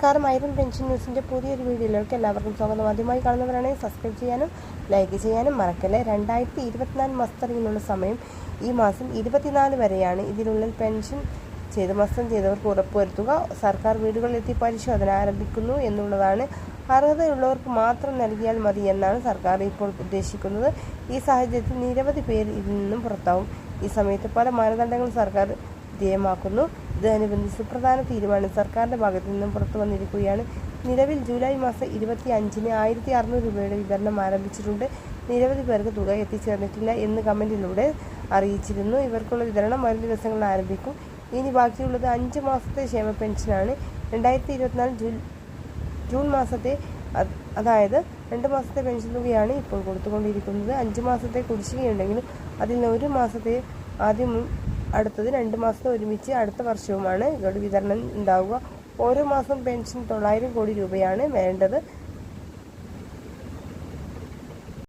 നമസ്കാരം. Iron pension ന്യൂസിൻ്റെ പുതിയൊരു വീഡിയോയിലേക്ക് എല്ലാവർക്കും സ്വാഗതം. ആദ്യമായി കാണുന്നവരാണെങ്കിൽ സബ്സ്ക്രൈബ് ചെയ്യാനും ലൈക്ക് ചെയ്യാനും മറക്കല്ലേ. 2024 മസ്റ്ററിങ്ങിനുള്ള സമയം ഈ മാസം 24 വരെയാണ്. ഇതിനുള്ളിൽ പെൻഷൻ ചെയ്ത് മസ്റ്റർ ചെയ്തവർക്ക് ഉറപ്പുവരുത്തുക. സർക്കാർ വീടുകളിലെത്തി പരിശോധന ആരംഭിക്കുന്നു എന്നുള്ളതാണ്. അർഹതയുള്ളവർക്ക് മാത്രം നൽകിയാൽ മതി എന്നാണ് സർക്കാർ ഇപ്പോൾ ഉദ്ദേശിക്കുന്നത്. ഈ സാഹചര്യത്തിൽ നിരവധി പേർ ഇതിൽ നിന്നും പുറത്താവും. ഈ സമയത്ത് പല മാനദണ്ഡങ്ങളും സർക്കാർ വിധേയമാക്കുന്നു. ഇതനുബന്ധിച്ച് സുപ്രധാന തീരുമാനം സർക്കാരിൻ്റെ ഭാഗത്തു നിന്നും പുറത്തു വന്നിരിക്കുകയാണ്. നിലവിൽ ജൂലൈ മാസം 25-ന് 1600 രൂപയുടെ വിതരണം ആരംഭിച്ചിട്ടുണ്ട്. നിരവധി പേർക്ക് തുക എത്തിച്ചേർന്നിട്ടില്ല എന്ന് കമൻറ്റിലൂടെ അറിയിച്ചിരുന്നു. ഇവർക്കുള്ള വിതരണം വരും ദിവസങ്ങളിൽ ആരംഭിക്കും. ഇനി ബാക്കിയുള്ളത് 5 മാസത്തെ ക്ഷേമ പെൻഷനാണ്. 2024 ജൂൺ മാസത്തെ അതായത് 2 മാസത്തെ പെൻഷൻ തുകയാണ് ഇപ്പോൾ കൊടുത്തുകൊണ്ടിരിക്കുന്നത്. 5 മാസത്തെ കുടിശ്ശികയുണ്ടെങ്കിലും അതിൽ 1 മാസത്തെ ആദ്യം അടുത്തത് 2 മാസത്തെ ഒരുമിച്ച് അടുത്ത വർഷവുമാണ് ഗഡു വിതരണം ഉണ്ടാവുക. ഓരോ മാസം പെൻഷൻ 900 കോടി രൂപയാണ് വേണ്ടത്.